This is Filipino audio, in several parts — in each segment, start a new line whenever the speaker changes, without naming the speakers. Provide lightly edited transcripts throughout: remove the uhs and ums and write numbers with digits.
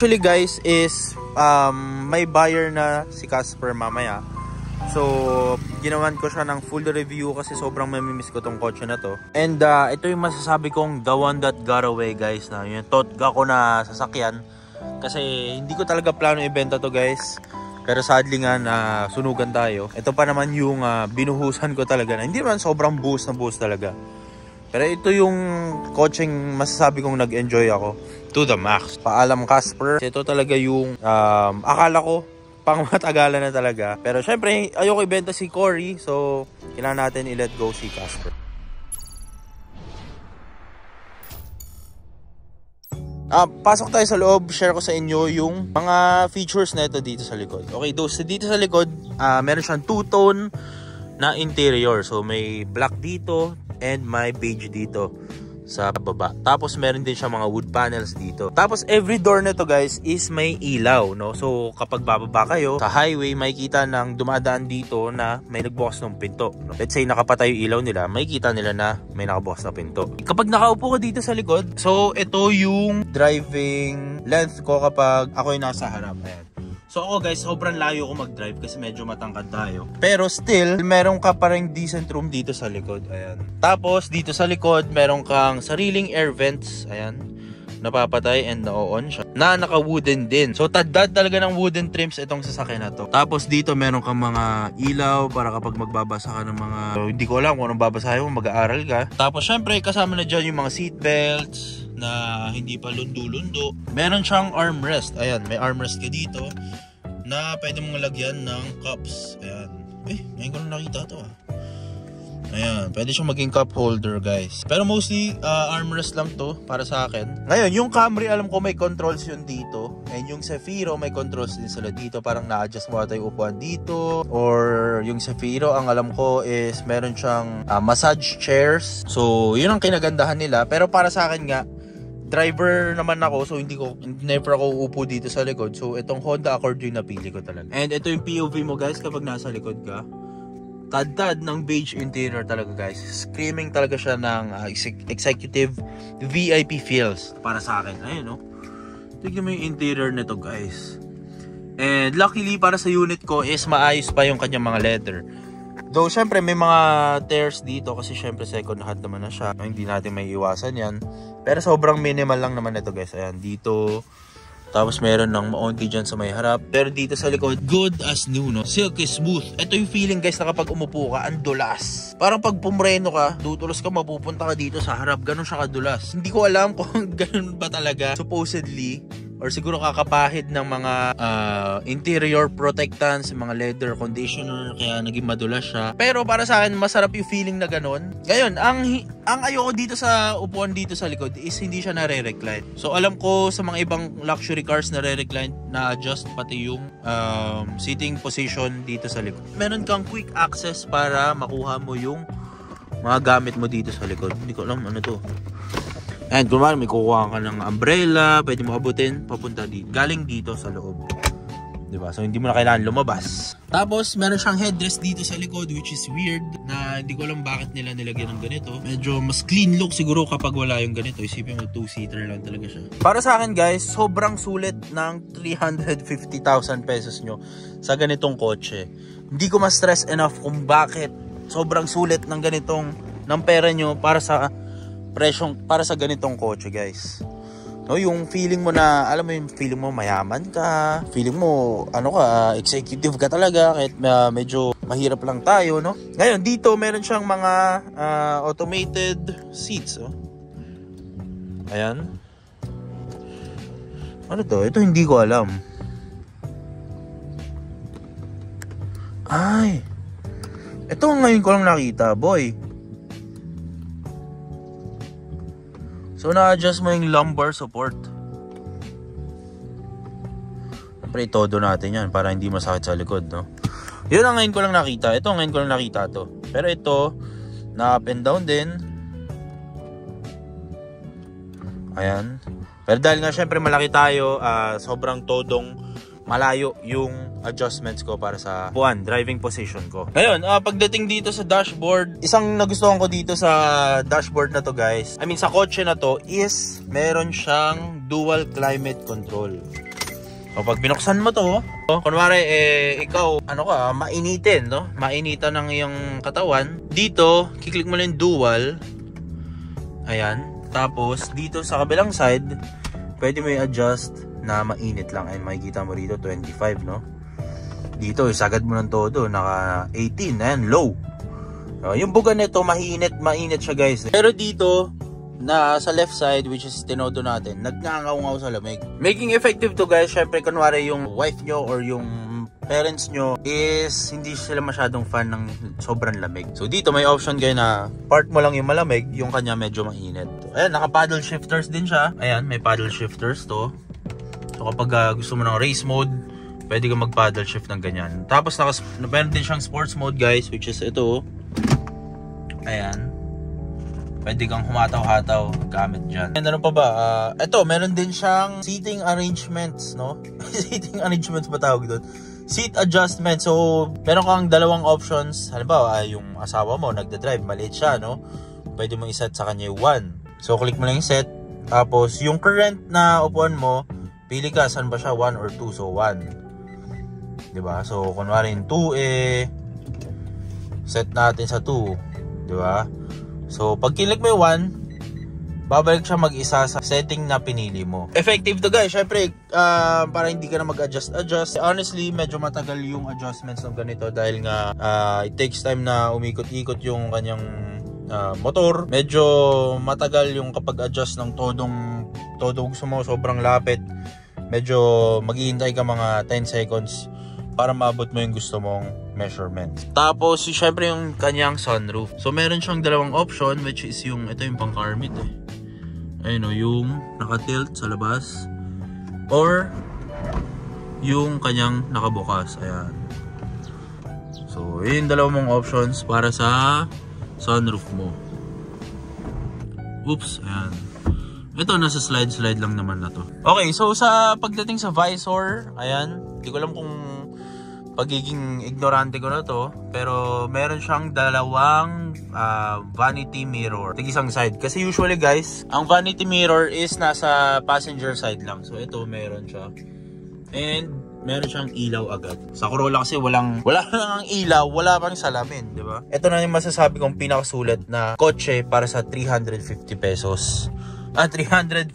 Actually guys is may buyer na si Casper mamaya. So ginawan ko siya ng full review kasi sobrang mamimiss ko tong kotse na to. And ito yung masasabi kong the one that got away guys, na yung totga ko na sasakyan. Kasi hindi ko talaga plano ibenta to guys. Pero sadly nga na sunugan tayo. Ito pa naman yung binuhusan ko talaga, na hindi naman sobrang buhos na buhos talaga. Pero ito yung kotseng masasabi kong nag-enjoy ako to the max. Paalam Casper. Ito talaga yung akala ko pang matagalan na talaga. Pero syempre ayoko ibenta si Cory. So kailangan natin i-let go si Casper. Pasok tayo sa loob. Share ko sa inyo yung mga features na ito dito sa likod. Okay, dito sa likod meron siyang two-tone na interior. So may black dito and may beige dito sa baba. Tapos meron din siya mga wood panels dito. Tapos every door nito guys is may ilaw, no? So kapag bababa kayo sa highway, makikita ng dumadaan dito na may nagbukas ng pinto, no? Let's say nakapatay yung ilaw nila, makikita nila na may nakabukas na pinto. Kapag nakaupo ko dito sa likod, so ito yung driving length ko kapag ako yung nasa harap. Ayan. So ako guys, sobrang layo ko mag-drive kasi medyo matangkad tayo. Pero still, meron ka pa rin decent room dito sa likod. Ayan. Tapos dito sa likod, meron kang sariling air vents. Ayan. Napapatay and na-on siya. Na naka-wooden din. So tadad talaga ng wooden trims itong sasakyan na to. Tapos dito meron kang mga ilaw para kapag magbabasa ka ng mga... So, hindi ko alam kung anong babasahin mo, mag-aaral ka. Tapos syempre kasama na dyan yung mga seat belts na hindi pa lundo-lundo. Meron siyang armrest. Ayan, may armrest ka dito na pwede mong lagyan ng cups. Ayan. Ngayon ko na nakita to. Ayan, pwede siyang maging cup holder guys. Pero mostly armrest lang to para sa akin. Ngayon, yung Camry alam ko may controls yun dito. And yung Zafiro may controls din sila dito. Parang na-adjust mo ata yung upuan dito. Or yung Zafiro, ang alam ko is meron siyang massage chairs. So, yun ang kinagandahan nila. Pero para sa akin nga, driver naman ako, so never ako uupo dito sa likod. So itong Honda Accord yung napili ko talaga. And ito yung POV mo guys kapag nasa likod ka. Tad-tad ng beige interior talaga guys. Screaming talaga siya ng executive VIP feels para sa akin. Ayun no. Tignan mo yung interior nito guys. And luckily para sa unit ko is maayos pa yung kanyang mga leather. Though syempre may mga tears dito kasi syempre second hand naman na siya. Hindi natin may iwasan yan. Pero sobrang minimal lang naman ito guys. Ayan dito. Tapos meron ng maunti dyan sa may harap. Pero dito sa likod, good as new, no? Silky smooth. Ito yung feeling guys na kapag umupo ka, ang dulas. Parang pag pumreno ka, tutulos ka, mapupunta ka dito sa harap. Ganon siya kadulas. Hindi ko alam kung ganon ba talaga. Supposedly, or siguro kakapahid ng mga interior protectants, mga leather conditioner, kaya naging madulas siya. Pero para sa akin, masarap yung feeling na ganon. Ngayon, ang ayoko dito sa upuan dito sa likod is hindi siya nare-recline. So alam ko sa mga ibang luxury cars nare-recline, na-adjust pati yung seating position dito sa likod. Meron kang quick access para makuha mo yung mga gamit mo dito sa likod. Hindi ko alam ano to. And kung may kukuha ka ng umbrella, pwede mo abutin papunta dito. Galing dito sa loob. Diba? So hindi mo na kailangan lumabas. Tapos meron siyang headrest dito sa likod, which is weird na hindi ko alam bakit nila nilagyan ng ganito. Medyo mas clean look siguro kapag wala yung ganito. Isipin mo 2-seater lang talaga siya. Para sa akin guys, sobrang sulit ng 350,000 pesos nyo sa ganitong kotse. Hindi ko ma-stress enough kung bakit sobrang sulit ng ganitong ng pera nyo para sa presyong para sa ganitong kotse guys. No, yung feeling mo na, alam mo yung feeling mo mayaman ka, feeling mo ano ka, executive ka talaga kahit medyo mahirap lang tayo, no? Ngayon dito meron siyang mga automated seats, oh. Ayan. Ano to? Ito hindi ko alam. Ay. Ito ngayon ko lang nakita, boy. So, na-adjust mo yung lumbar support. Siyempre, todo natin yan para hindi masakit sa likod, no? Yun ang ngayon ko lang nakita. Ito, ngayon ko lang nakita to. Pero ito, na up and down din. Ayan. Pero dahil nga, syempre, malaki tayo, sobrang todong malayo yung adjustments ko para sa driving position ko. Ngayon, pagdating dito sa dashboard, isang nagustuhan ko dito sa dashboard na to guys, I mean sa kotse na to, is meron siyang dual climate control. So pag binuksan mo to, kunwari ikaw, mainitin, no? Mainitan ng iyong katawan. Dito, kiklik mo lang dual. Ayan. Tapos, dito sa kabilang side, pwede mo i-adjust na mainit lang. Ay, makikita mo rito, 25, no? Dito, isagad mo ng todo, naka 18. Ayan, low. So, yung buga nito, mainit siya, guys. Pero dito, na sa left side, which is tinodo natin, nagngangaw-ngaw sa lamig. Making effective to, guys, syempre kunwari yung wife nyo or yung parents nyo is hindi sila masyadong fan ng sobrang lamig. So dito may option kayo na part mo lang yung malamig, yung kanya medyo mainit. Ayan, naka paddle shifters din siya. Ayan, may paddle shifters to. So kapag gusto mo ng race mode, pwede ka mag paddle shift ng ganyan. Tapos meron din siyang sports mode, guys, which is ito. Ayan. Pwede kang humataw-hataw gamit dyan. And ano pa ba? Ito, meron din siyang seating arrangements, no? Seating arrangements ba tawag doon? Seat adjustment. So, meron kang dalawang options. Halimbawa, yung asawa mo, nagda-drive, maliit siya, no? Pwede mo iset sa kanya yung 1. So, click mo lang yung set. Tapos, yung current na upuan mo, pili ka, saan ba siya? 1 or 2? So, 1. Diba? So, kunwari yung 2, set natin sa 2. Diba? So, pag click mo yung 1, babalik siya mag-isa sa setting na pinili mo. Effective to, guys. Syempre, para hindi ka na mag-adjust. Honestly, medyo matagal yung adjustments ng ganito dahil nga it takes time na umikot-ikot yung kanyang motor. Medyo matagal yung kapag adjust ng todong gusto mo, sobrang lapit. Medyo maghihintay ka mga 10 seconds para maabot mo yung gusto mong measurement. Tapos, syempre yung kanyang sunroof. So, meron siyang dalawang option, which is yung, ito yung pang car meet Ayun o, yung naka-tilt sa labas. Or, yung kanyang nakabukas. Ayan. So, yun yung dalawang mong options para sa sunroof mo. Oops, ayan. Ito, nasa slide lang naman na to. Okay, so sa pagdating sa visor, ayan, hindi ko alam kung pagiging ignorante ko na to, pero meron siyang dalawang vanity mirror, tig-isang side. Kasi usually, guys, ang vanity mirror is nasa passenger side lang. So ito meron siya. And meron siyang ilaw agad. Sa Corolla kasi wala lang ang ilaw, wala pang salamin, di ba? Ito na yung masasabi kong pinakasulit na kotse para sa 350 pesos. 350,000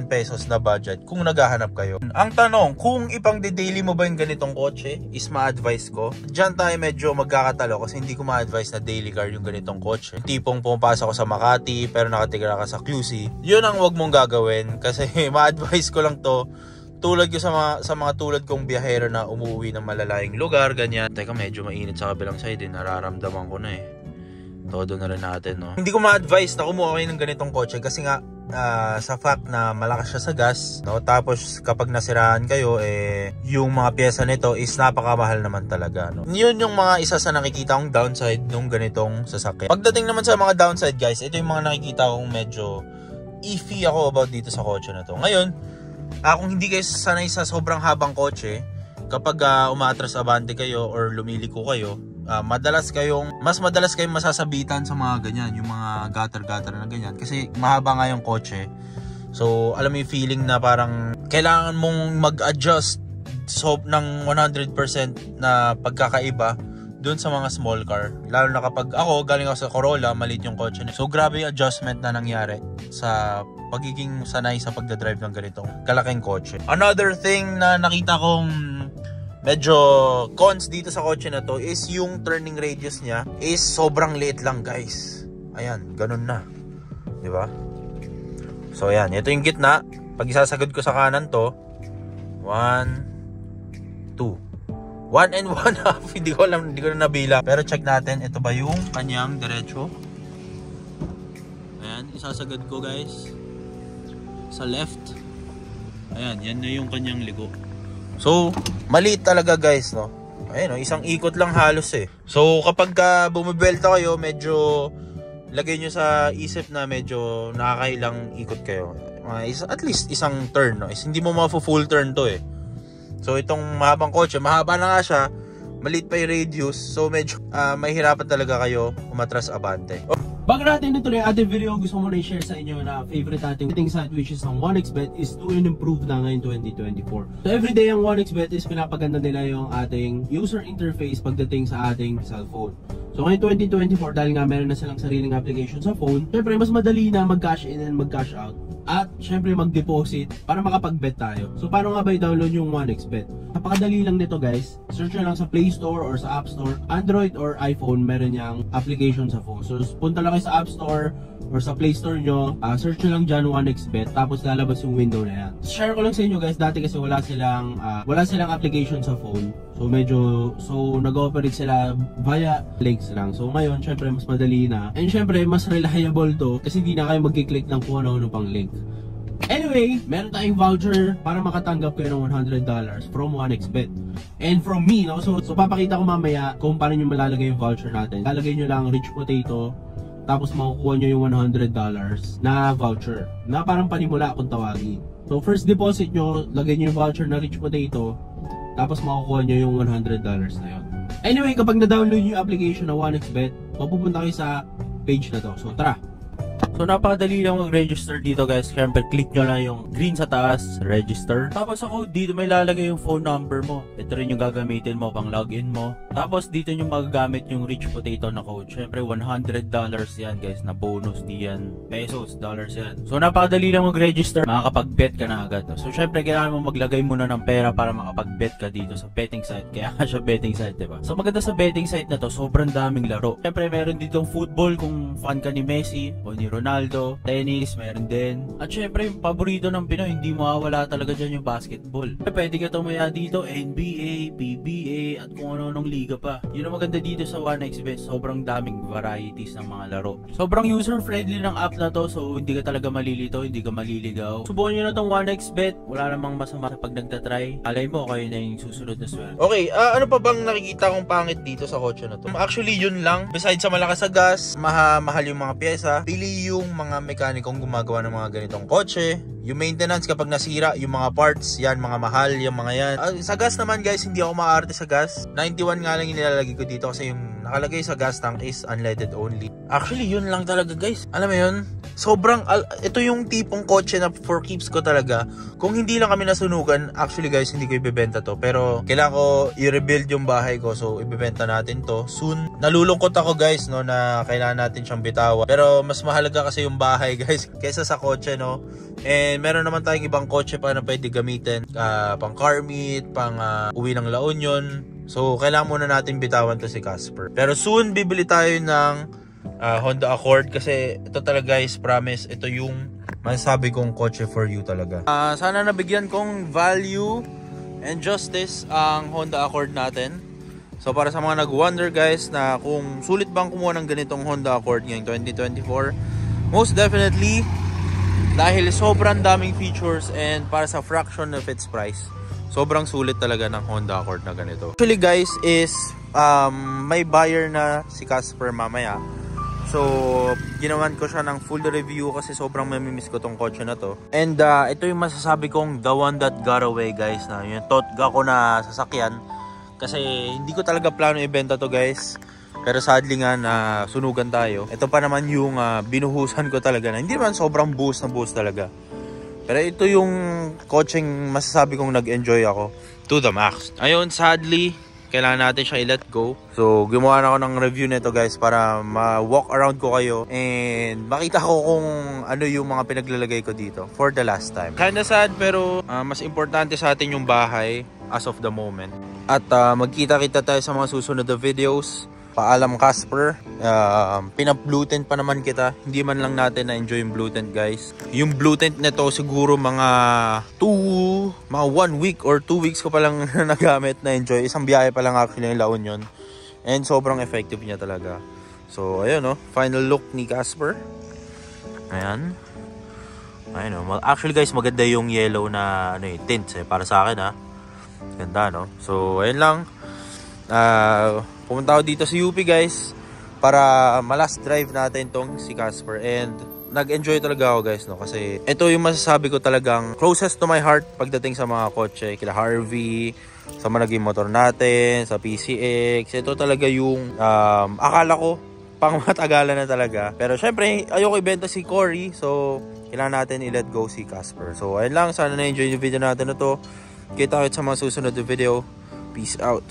pesos na budget kung naghahanap kayo. Ang tanong, kung ipang-daily mo ba yung ganitong kotse, is ma-advise ko. Diyan tayo medyo magkakatalo kasi hindi ko ma-advise na daily car yung ganitong kotse. Yung tipong pumapasok ko sa Makati pero nakatira ka sa QC, yun ang wag mong gagawin kasi ma-advise ko lang to. Tulad ko sa mga tulad kong biyahero na umuwi ng malalayong lugar, ganyan. Teka, medyo mainit sa kabilang side, nararamdaman ko na Todo na rin natin, no? Hindi ko ma-advise na kumuha kayo ng ganitong kotse kasi nga sa fact na malakas siya sa gas, no? Tapos kapag nasiraan kayo, yung mga pyesa nito is napakamahal naman talaga, no? Yun yung mga isa sa nakikita kong downside nung ganitong sasakyan. Pagdating naman sa mga downside, guys, ito yung mga nakikita kong medyo iffy ako about dito sa kotse na to. Ngayon, kung hindi kayo sanay sa sobrang habang kotse, kapag umaatras abante kayo or lumiliko kayo, mas madalas kayong masasabitan sa mga ganyan, yung mga gutter na ganyan kasi mahaba nga yung kotse. So alam mo yung feeling na parang kailangan mong mag-adjust ng 100% na pagkakaiba dun sa mga small car, lalo na kapag ako galing ako sa Corolla, maliit yung kotse. So grabe yung adjustment na nangyari sa pagiging sanay sa pagdadrive ng ganitong kalaking kotse. Another thing na nakita kong medyo cons dito sa kotse na to is yung turning radius niya is sobrang liit lang, guys. Ayan, ganun na. Diba? So ayan, ito yung gitna. Pag isasagad ko sa kanan to, 1, 2, 1 and 1 half. Hindi ko na nabila. Pero check natin, ito ba yung kanyang diretso? Ayan, isasagad ko, guys, sa left. Ayan, yan na yung kanyang ligo. So, maliit talaga, guys, no? Ayun, no? Isang ikot lang halos So, kapag bumibelta kayo, medyo lagay nyo sa isip na medyo nakakailang ikot kayo. At least isang turn, no? Hindi mo full turn to So, itong mahabang kotse, mahaba na nga siya, maliit pa yung radius. So, medyo mahihirapan talaga kayo umatras abante.
Bago natin ituloy ang ating video, gusto mo na i-share sa inyo na favorite ating betting site which is ang 1xBet is to improve na ngayon 2024. So everyday ang 1xBet is pinapaganda nila yung ating user interface pagdating sa ating cellphone. So ngayon 2024, dahil nga meron na silang sariling application sa phone, syempre mas madali na mag-cash in and mag-cash out. At syempre mag-deposit para makapag-bet tayo. So paano nga ba i-download yung 1xBet? Napakadali lang nito guys. Search nyo lang sa Play Store or sa App Store. Android or iPhone, meron niyang application sa phone. So punta lang kayo sa App Store or sa Play Store nyo. Search nyo lang dyan 1xBet. Tapos lalabas yung window na yan. Share ko lang sa inyo guys, dati kasi wala silang application sa phone. So nag-ooperate sila via links lang. So ngayon, syempre mas madali na. And syempre mas reliable to kasi hindi na kayo mag-click ng kung ano-ano pang link. Anyway, meron tayong voucher para makatanggap kayo ng $100 from 1xBet. And from me, no? So papakita ko mamaya kung paano nyo malalagay yung voucher natin. Lalagay nyo lang rich potato, tapos makukuha nyo yung $100 na voucher. Na parang panimula kung tawagin. So first deposit nyo, lagay nyo yung voucher na rich potato, tapos makukuha nyo yung $100 na yun. Anyway, kapag na-download nyo yung application na 1xBet, mapupunta kayo sa page na to. So tara! So napakadali lang mag-register dito guys. Siyempre click nyo lang yung green sa taas, register. Tapos sa code dito may lalagay yung phone number mo. Ito rin yung gagamitin mo pang login mo. Tapos dito nyo magagamit yung rich potato na code. Siyempre $100 yan guys na bonus, di yan pesos, dollars yan. So napakadali lang mag-register, makakapag-bet ka na agad. So siyempre kailangan mo maglagay muna ng pera para makapag-bet ka dito sa betting site. Kaya siya betting site, diba? So maganda sa betting site na to, sobrang daming laro. Siyempre meron ditong football kung fan ka ni Messi o ni Ronaldo, tennis, meron din. At syempre, yung paborito ng Pinoy, hindi mawawala talaga dyan yung basketball. Pwede ka tumaya dito, NBA, PBA, at kung ano-anong liga pa. Yun ang maganda dito sa 1xBet, sobrang daming varieties ng mga laro. Sobrang user-friendly ng app na to, so hindi ka talaga malilito, hindi ka maliligaw. Subukan nyo na tong 1xBet, wala namang masama pag nagtatry. Alay mo, kayo na yung susunod na swerte.
Okay, ano pa bang nakikita kong pangit dito sa kotse na to? Actually, yun lang. Besides sa malakas sa gas, mahal yung mga pyesa, pili yung mga mekanikong gumagawa ng mga ganitong kotse. Yung maintenance kapag nasira, yung mga parts, yan, mga mahal, yung mga yan. Sa gas naman guys, hindi ako maarte sa gas. 91 nga lang yung nilalagay ko dito kasi yung nakalagay sa gas tank is unleaded only. Actually, yun lang talaga guys. Alam mo yun? Sobrang, ito yung tipong kotse na for keeps ko talaga. Kung hindi lang kami nasunugan, actually guys, hindi ko ibebenta to. Pero kailangan ko i-rebuild yung bahay ko, so ibebenta natin to soon. Nalulungkot ako guys, no, na kailangan natin siyang bitawan. Pero mas mahalaga kasi yung bahay guys, kaysa sa kotse, no. And meron naman tayong ibang kotse pa na pwede gamitin, pang car meet, pang uwi ng La Union. So kailangan muna natin bitawan to si Casper. Pero soon bibili tayo ng Honda Accord kasi ito talaga guys, promise, ito yung masasabi kong kotse for you talaga. Sana nabigyan kong value and justice ang Honda Accord natin. So para sa mga nag-wonder guys na kung sulit bang kumuha ng ganitong Honda Accord ngayong 2024, most definitely, dahil sobrang daming features and para sa fraction of its price, sobrang sulit talaga ng Honda Accord na ganito. Actually guys is may buyer na si Casper mamaya. So ginawan ko siya ng full review kasi sobrang mamimiss ko tong kotse na to. And ito yung masasabi kong the one that got away guys, na yung totga ko na sasakyan. Kasi hindi ko talaga plano ibenta to guys. Pero sadly nga na sunugan tayo. Ito pa naman yung binuhusan ko talaga na hindi naman sobrang buhos na buhos talaga. Pero ito yung coaching masasabi kong nag-enjoy ako to the max. Ayun, sadly, kailangan natin siyang i-let go. So, gumawa na ako ng review nito guys para ma-walk around ko kayo and makita ko kung ano yung mga pinaglalagay ko dito for the last time. Kinda sad pero mas importante sa atin yung bahay as of the moment. At magkita-kita tayo sa mga susunod na videos. Paalam Casper, pinap-blue tent pa naman kita. Hindi man lang natin na-enjoy yung blue tent guys. Yung blue tent nito siguro mga 1 week or 2 weeks ko pa lang nagamit na enjoy. Isang biyahe pa lang actually yung La Union. And sobrang effective niya talaga. So ayun no, final look ni Casper. Ayan. Ayun no. Actually guys, maganda yung yellow na tints para sa akin Ganda no. So ayun lang. Pumunta ako dito sa UP guys para malast drive natin tong si Casper and nag-enjoy talaga ako guys no, kasi ito yung masasabi ko talagang closest to my heart pagdating sa mga kotse, kila Harvey, sa mga naging motor natin, sa PCX. Ito talaga yung akala ko pang matagalan na talaga. Pero syempre, ayoko ibenta si Cory. So, kailangan natin i-let go si Casper. So, ayun lang. Sana na-enjoy yung video natin na to. Kita kita sa mga susunod na video. Peace out.